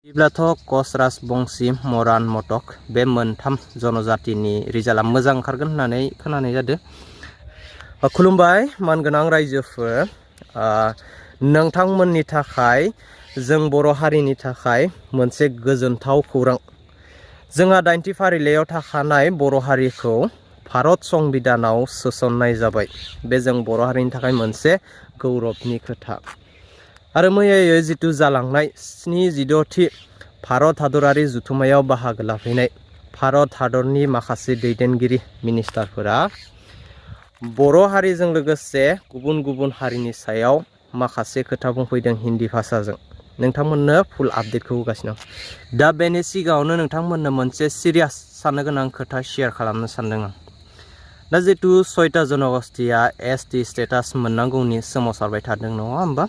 बिदिब्लाथ' कच राजबंशी मरान मटक बे मोनथाम जनजातिनि रिजाल्टआ मोजां ओंखारगोन होननानै खोनानाय जादों। खुलुमबाय मानगोनां रायजोफोर, नोंथांमोननि थाखाय जों बर' हारिनि थाखाय मोनसे गोजोनथाव खौरां। जोंहा 90 फारिलाइयाव थाखानाय बर' हारिखौ भारत संबिधानाव सोसननाय जाबाय। बे जों बर' हारिनि थाखाय मोनसे गौरबनि खोथा। आरो मैयायै जितु जालांनाय 76थि भारत हादरारि जथुम्मायाव बाहागो लाफैनाय भारत हादरनि माखासे दैदेनगिरि मिनिस्टारफोरा बर' हारिजों लोगोसे गुबुन गुबुन हारिनि सायाव माखासे खोथा बुंफैदों हिन्दी भाषाजों। नोंथांमोननो फुल आपडेटखौ होगासिनो। दा बेनि सिगाङावनो नोंथांमोननो मोनसे सिरियास साननो गोनां खोथा शेयार खालामनो सानदों आं। दा जितु 6था जनगोष्ठीया ST स्टेटास मोननांगौनि सोमावसारबाय थादों नङा होमबा?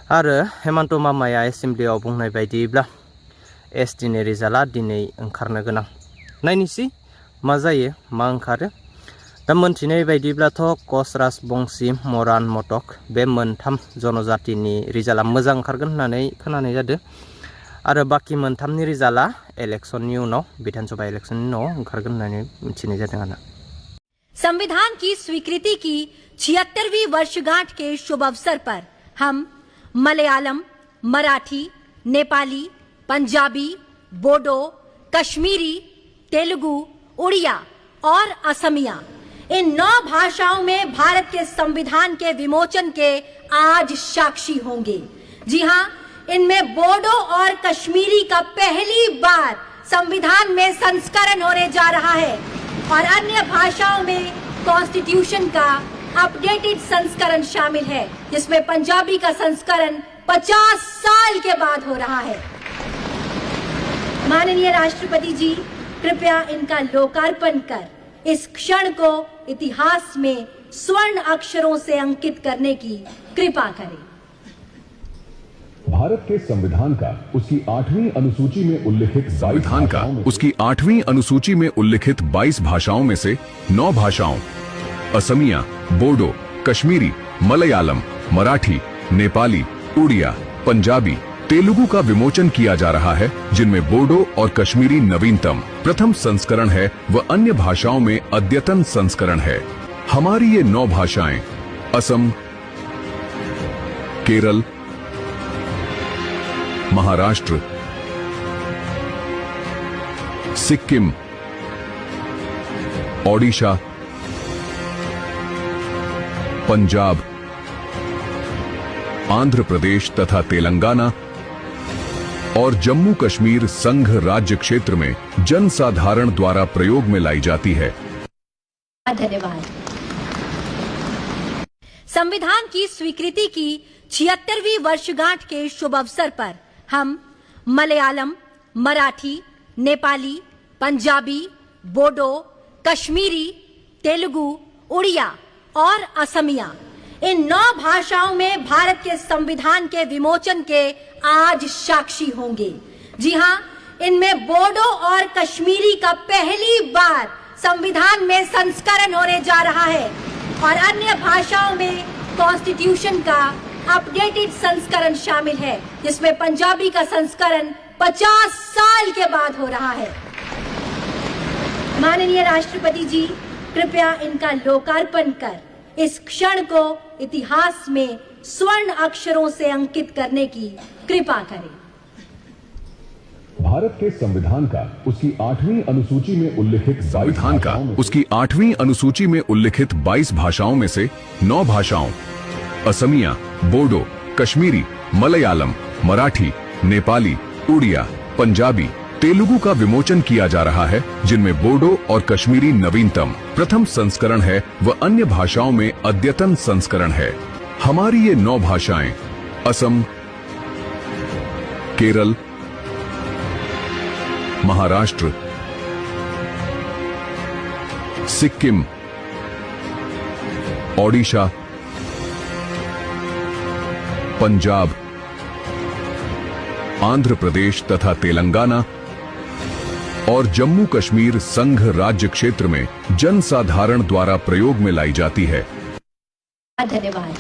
आरो हेमन्त मामाया एसेम्ब्लियाव बुंनाय बायदिब्ला STनि रिजाल्टआ दिनै ओंखारनो गोनां। नायनोसै मा जायो, मा ओंखारो। दा मोनथिनाय बायदिब्लाथ' कच राजबंशी मरान मटक बे मोनथाम जनजातिनि रिजाल्टआ मोजां ओंखारगोन होननानै खोनानाय जादों। आरो बाखि मोनथामनि रिजाल्टआ इलेक्शननि उनाव, विधानसभा इलेक्शननि उनाव ओंखारगोन होननानै मिथिनाय जादों आरो। संविधान की स्वीकृति की 76वीं वर्षगांठ के शुभ अवसर पर हम मलयालम, मराठी, नेपाली, पंजाबी, बोडो, कश्मीरी, तेलुगु, उड़िया और असमिया इन 9 भाषाओं में भारत के संविधान के विमोचन के आज साक्षी होंगे। जी हां, इनमें बोडो और कश्मीरी का पहली बार संविधान में संस्करण होने जा रहा है और अन्य भाषाओं में कॉन्स्टिट्यूशन का अपडेटेड संस्करण शामिल है, जिसमें पंजाबी का संस्करण 50 साल के बाद हो रहा है। माननीय राष्ट्रपति जी, कृपया इनका लोकार्पण कर इस क्षण को इतिहास में स्वर्ण अक्षरों से अंकित करने की कृपा करें। भारत के संविधान का उसकी 8वीं अनुसूची में उल्लिखित 22 भाषाओं में से 9 भाषाओं असमिया, बोडो, कश्मीरी, मलयालम, मराठी, नेपाली, उड़िया, पंजाबी, तेलुगु का विमोचन किया जा रहा है, जिनमें बोडो और कश्मीरी नवीनतम प्रथम संस्करण है व अन्य भाषाओं में अद्यतन संस्करण है। हमारी ये 9 भाषाएं असम, केरल, महाराष्ट्र, सिक्किम, ओडिशा, पंजाब, आंध्र प्रदेश तथा तेलंगाना और जम्मू कश्मीर संघ राज्य क्षेत्र में जनसाधारण द्वारा प्रयोग में लाई जाती है। धन्यवाद। संविधान की स्वीकृति की 76वीं वर्षगांठ के शुभ अवसर पर हम मलयालम, मराठी, नेपाली, पंजाबी, बोडो, कश्मीरी, तेलुगु, उड़िया और असमिया इन 9 भाषाओं में भारत के संविधान के विमोचन के आज साक्षी होंगे। जी हां, इनमें बोडो और कश्मीरी का पहली बार संविधान में संस्करण होने जा रहा है और अन्य भाषाओं में कॉन्स्टिट्यूशन का अपडेटेड संस्करण शामिल है, जिसमें पंजाबी का संस्करण 50 साल के बाद हो रहा है। माननीय राष्ट्रपति जी, कृपया इनका लोकार्पण कर इस क्षण को इतिहास में स्वर्ण अक्षरों से अंकित करने की कृपा करें। भारत के संविधान का उसकी 8वीं अनुसूची में उल्लिखित 22 भाषाओं में से 9 भाषाओं असमिया, बोडो, कश्मीरी, मलयालम, मराठी, नेपाली, उड़िया, पंजाबी, तेलुगु का विमोचन किया जा रहा है, जिनमें बोडो और कश्मीरी नवीनतम प्रथम संस्करण है व अन्य भाषाओं में अद्यतन संस्करण है। हमारी ये 9 भाषाएं असम, केरल, महाराष्ट्र, सिक्किम, ओडिशा, पंजाब, आंध्र प्रदेश तथा तेलंगाना और जम्मू कश्मीर संघ राज्य क्षेत्र में जनसाधारण द्वारा प्रयोग में लाई जाती है। धन्यवाद।